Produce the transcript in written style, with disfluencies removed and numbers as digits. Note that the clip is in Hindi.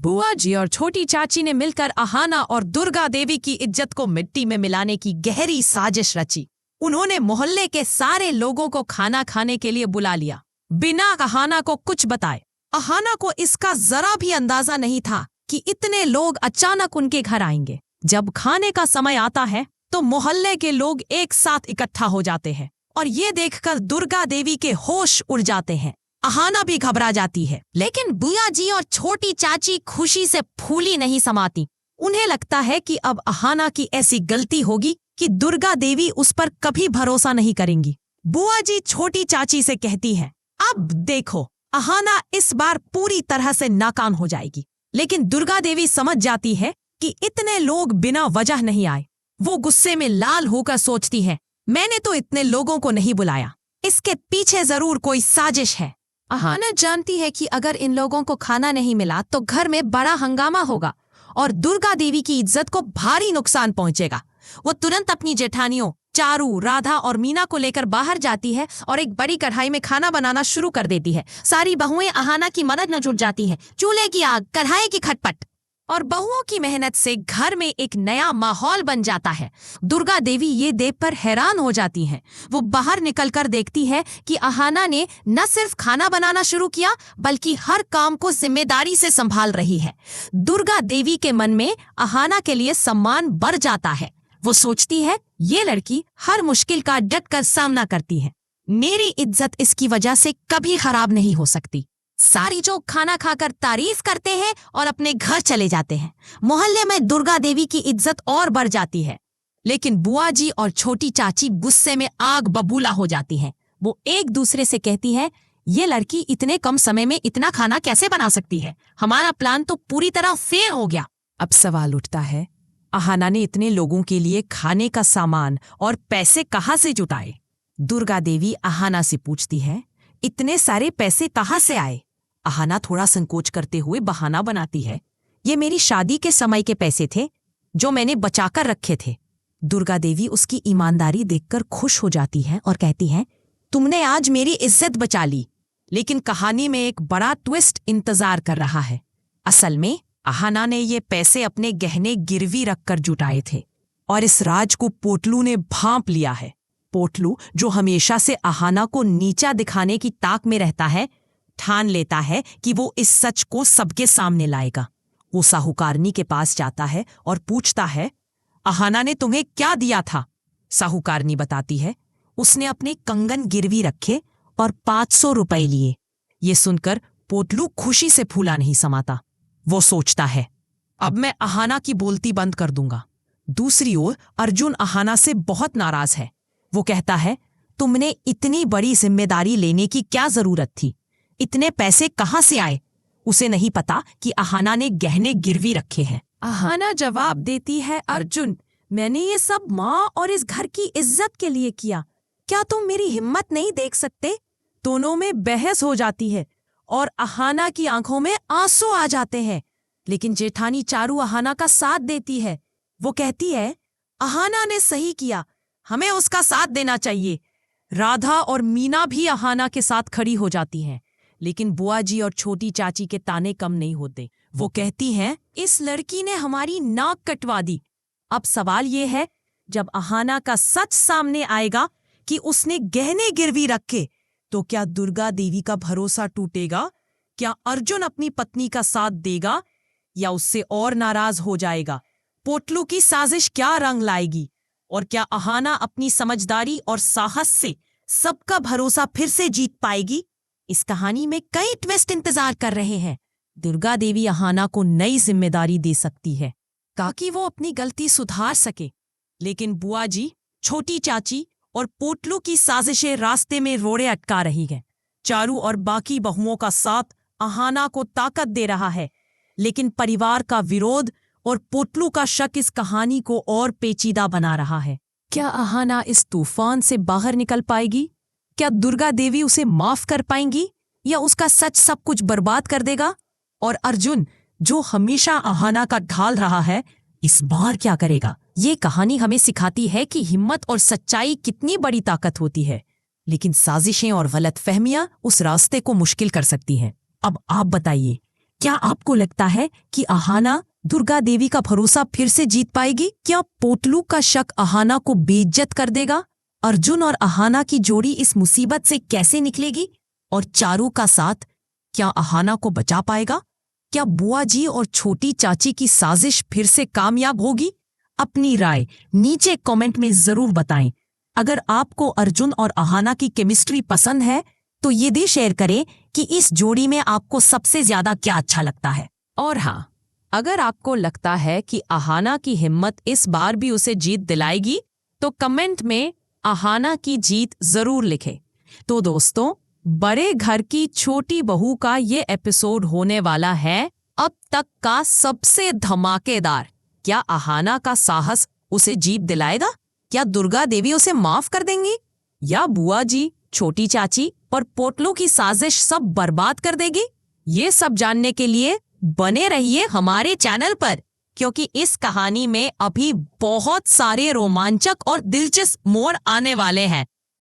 बुआ जी और छोटी चाची ने मिलकर अहाना और दुर्गा देवी की इज्जत को मिट्टी में मिलाने की गहरी साजिश रची। उन्होंने मोहल्ले के सारे लोगों को खाना खाने के लिए बुला लिया, बिना अहाना को कुछ बताए। अहाना को इसका जरा भी अंदाजा नहीं था कि इतने लोग अचानक उनके घर आएंगे। जब खाने का समय आता है तो मोहल्ले के लोग एक साथ इकट्ठा हो जाते हैं और ये देखकर दुर्गा देवी के होश उड़ जाते हैं। अहाना भी घबरा जाती है, लेकिन बुआ जी और छोटी चाची खुशी से फूली नहीं समाती। उन्हें लगता है कि अब अहाना की ऐसी गलती होगी कि दुर्गा देवी उस पर कभी भरोसा नहीं करेंगी। बुआ जी छोटी चाची से कहती है, अब देखो अहाना इस बार पूरी तरह से नाकाम हो जाएगी। लेकिन दुर्गा देवी समझ जाती है कि इतने लोग बिना वजह नहीं आए। वो गुस्से में लाल होकर सोचती है, मैंने तो इतने लोगों को नहीं बुलाया, इसके पीछे जरूर कोई साजिश है। अहाना जानती है कि अगर इन लोगों को खाना नहीं मिला तो घर में बड़ा हंगामा होगा और दुर्गा देवी की इज्जत को भारी नुकसान पहुंचेगा। वो तुरंत अपनी जेठानियों चारू, राधा और मीना को लेकर बाहर जाती है और एक बड़ी कढ़ाई में खाना बनाना शुरू कर देती है। सारी बहुएं अहाना की मदद में जुट जाती हैं। चूल्हे की आग, कढ़ाई की खटपट और बहुओं की मेहनत से घर में एक नया माहौल बन जाता है। दुर्गा देवी ये देखकर हैरान हो जाती हैं। वो बाहर निकलकर देखती है कि अहाना ने न सिर्फ खाना बनाना शुरू किया बल्कि हर काम को जिम्मेदारी से संभाल रही है। दुर्गा देवी के मन में अहाना के लिए सम्मान बढ़ जाता है। वो सोचती है, ये लड़की हर मुश्किल का डटकर सामना करती है, मेरी इज्जत इसकी वजह से कभी खराब नहीं हो सकती। सारी जो खाना खाकर तारीफ करते हैं और अपने घर चले जाते हैं। मोहल्ले में दुर्गा देवी की इज्जत और बढ़ जाती है। लेकिन बुआ जी और छोटी चाची गुस्से में आग बबूला हो जाती हैं। वो एक दूसरे से कहती है, ये लड़की इतने कम समय में इतना खाना कैसे बना सकती है? हमारा प्लान तो पूरी तरह फेल हो गया। अब सवाल उठता है, अहाना ने इतने लोगों के लिए खाने का सामान और पैसे कहाँ से जुटाए? दुर्गा देवी अहाना से पूछती है, इतने सारे पैसे कहाँ से आए? अहाना थोड़ा संकोच करते हुए बहाना बनाती है, ये मेरी शादी के समय के पैसे थे जो मैंने बचाकर रखे थे। दुर्गा देवी उसकी ईमानदारी देखकर खुश हो जाती है और कहती है, तुमने आज मेरी इज्जत बचा ली। लेकिन कहानी में एक बड़ा ट्विस्ट इंतजार कर रहा है। असल में अहाना ने ये पैसे अपने गहने गिरवी रखकर जुटाए थे और इस राज को पोटलू ने भांप लिया है। पोटलू, जो हमेशा से अहाना को नीचा दिखाने की ताक में रहता है, ठान लेता है कि वो इस सच को सबके सामने लाएगा। वो साहूकारनी के पास जाता है और पूछता है, अहाना ने तुम्हें क्या दिया था? साहूकारनी बताती है, उसने अपने कंगन गिरवी रखे और 500 रुपए लिए। ये सुनकर पोटलू खुशी से फूला नहीं समाता। वो सोचता है, अब मैं अहाना की बोलती बंद कर दूंगा। दूसरी ओर अर्जुन अहाना से बहुत नाराज है। वो कहता है, तुमने इतनी बड़ी जिम्मेदारी लेने की क्या जरूरत थी? इतने पैसे कहाँ से आए? उसे नहीं पता कि अहाना ने गहने गिरवी रखे हैं। अहाना जवाब देती है, अर्जुन, मैंने ये सब माँ और इस घर की इज्जत के लिए किया। क्या तुम मेरी हिम्मत नहीं देख सकते? दोनों में बहस हो जाती है और अहाना की आंखों में आंसू आ जाते हैं। लेकिन जेठानी चारू अहाना का साथ देती है। वो कहती है, अहाना ने सही किया, हमें उसका साथ देना चाहिए। राधा और मीना भी अहाना के साथ खड़ी हो जाती हैं। लेकिन बुआ जी और छोटी चाची के ताने कम नहीं होते। वो कहती हैं, इस लड़की ने हमारी नाक कटवा दी। अब सवाल ये है, जब अहाना का सच सामने आएगा कि उसने गहने गिरवी रखे, तो क्या दुर्गा देवी का भरोसा टूटेगा? क्या अर्जुन अपनी पत्नी का साथ देगा या उससे और नाराज हो जाएगा? पोटलू की साजिश क्या रंग लाएगी और क्या अहाना अपनी समझदारी और साहस से सबका भरोसा फिर से जीत पाएगी? इस कहानी में कई ट्विस्ट इंतजार कर रहे हैं। दुर्गा देवी अहाना को नई जिम्मेदारी दे सकती है ताकि वो अपनी गलती सुधार सके। लेकिन बुआ जी, छोटी चाची और पोटलू की साजिशें रास्ते में रोड़े अटका रही हैं। चारू और बाकी बहुओं का साथ अहाना को ताकत दे रहा है, लेकिन परिवार का विरोध और पोटलू का शक इस कहानी को और पेचीदा बना रहा है। क्या अहाना इस तूफान से बाहर निकल पाएगी? क्या दुर्गा देवी उसे माफ कर पाएंगी या उसका सच सब कुछ बर्बाद कर देगा? और अर्जुन, जो हमेशा अहाना का ढाल रहा है, इस बार क्या करेगा? ये कहानी हमें सिखाती है कि हिम्मत और सच्चाई कितनी बड़ी ताकत होती है, लेकिन साजिशें और गलतफहमियां उस रास्ते को मुश्किल कर सकती हैं। अब आप बताइए, क्या आपको लगता है कि अहाना दुर्गा देवी का भरोसा फिर से जीत पाएगी? क्या पोटलू का शक अहाना को बेइज्जत कर देगा? अर्जुन और अहाना की जोड़ी इस मुसीबत से कैसे निकलेगी? और चारू का साथ क्या अहाना को बचा पाएगा? क्या बुआ जी और छोटी चाची की साजिश फिर से कामयाब होगी? अपनी राय नीचे कमेंट में जरूर बताएं। अगर आपको अर्जुन और अहाना की केमिस्ट्री पसंद है तो ये भी शेयर करें कि इस जोड़ी में आपको सबसे ज्यादा क्या अच्छा लगता है। और हाँ, अगर आपको लगता है कि अहाना की हिम्मत इस बार भी उसे जीत दिलाएगी तो कमेंट में अहाना की जीत जरूर लिखें। तो दोस्तों, बड़े घर की छोटी बहू का ये एपिसोड होने वाला है अब तक का सबसे धमाकेदार। क्या अहाना का साहस उसे जीत दिलाएगा? क्या दुर्गा देवी उसे माफ कर देंगी? या बुआ जी, छोटी चाची और पोटलू की साजिश सब बर्बाद कर देगी? ये सब जानने के लिए बने रहिए हमारे चैनल पर, क्योंकि इस कहानी में अभी बहुत सारे रोमांचक और दिलचस्प मोड़ आने वाले हैं।